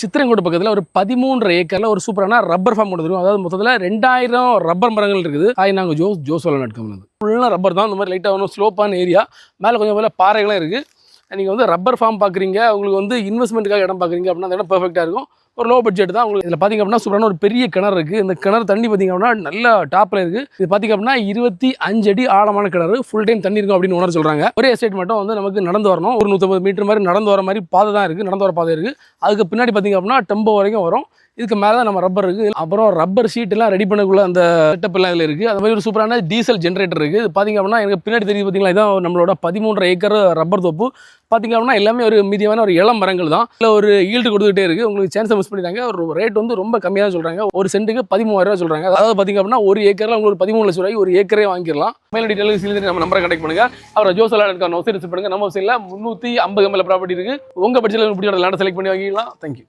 சித்திரங்கோடு பக்கத்தில் ஒரு 13 ஏக்கரில் ஒரு சூப்பரான ரப்பர் ஃபார்ம் கொண்டு இருக்கும். அதாவது மொத்தத்தில் 2000 ரப்பர் மரங்கள் இருக்குது. நாங்கள் ஜோசோல நட்கம் ஃபுல்லாக ரப்பர் தான். இந்த மாதிரி லைட்டாக ஒன்றும் ஸ்லோப்பான ஏரியா, மேலே கொஞ்சம் போல பாறைகளும் இருக்குது. நீங்கள் வந்து ரப்பர் ஃபார்ம் பார்க்குறீங்க, உங்களுக்கு வந்து இன்வெஸ்ட்மெண்ட்டுக்காக இடம் பார்க்குறீங்க அப்படின்னா அந்த இடம் பெர்ஃபெக்டாக இருக்கும். ஒரு லோ பட்ஜெட் தான். உங்களுக்கு இதில் பார்த்திங்க அப்படின்னா சூப்பரான ஒரு பெரிய கிணறு இருக்குது. இந்த கிணறு தண்ணி பார்த்திங்க அப்படின்னா நல்ல டாப்பில் இருக்குது. இது பார்த்திங்க அப்படின்னா 25 அடி ஆழமான கிணறு, ஃபுல் டைம் தண்ணி இருக்கும் அப்படின்னு ஓனர் சொல்கிறாங்க. ஒரே எஸ்டேட் மட்டும் வந்து நமக்கு நடந்து வரணும். ஒரு 150 மீட்டர் மாதிரி நடந்து வர மாதிரி பாதை தான் இருக்குது, நடந்து வர பாதை இருக்குது. அதுக்கு பின்னாடி பார்த்திங்க அப்படின்னா டெம்போ வரைக்கும் வரும். இதுக்கு மேலே தான் நம்ம ரப்பர் இருக்குது. அப்புறம் ரப்பர் ஷீட்டெல்லாம் ரெடி பண்ணக்குள்ள அந்த செட்டப் எல்லாம் இதில் இருக்குது. அது மாதிரி ஒரு சூப்பரான டீசல் ஜென்ரேட்டர் இருக்குது. இது பார்த்திங்க அப்படின்னா எனக்கு பின்னாடி தெரியுது பார்த்திங்களா, இதான் நம்மளோட 13 ஏக்கர் ரப்பர் தோப்பு. பார்த்திங்க அப்படின்னா எல்லாமே ஒரு மீதியமான ஒரு இளம் மரங்கள் தான். இல்லை ஒரு ஈல்டு கொடுத்துட்டே இருக்குது. உங்களுக்கு சான்ஸை மிஸ் பண்ணிட்டாங்க. ஒரு ரேட் வந்து ரொம்ப கம்மியாக தான் சொல்கிறாங்க. ஒரு சென்ட்டுக்கு 13,000 சொல்கிறாங்க. அதாவது பார்த்திங்க அப்படின்னா ஒரு ஏக்கரில் உங்களுக்கு 13 லட்சம் ரூபாய்க்கு ஒரு ஏக்கரே வாங்கிடலாம். மேலே டீட்டெயில்ஸ் நம்ம நம்பரை கனெக்ட் பண்ணுங்கள். அப்புறம் ஜோசோல இருக்க நோசி ரிசீவ் பண்ணுங்கள். நம்ம சைடில் 350 ML ப்ராப்பர்ட்டி இருக்குது. உங்கள் பட்ஜெட்டில் பிடிச்ச லேண்டை செலக்ட் பண்ணி வாங்கிக்கலாம். தேங்க்யூ.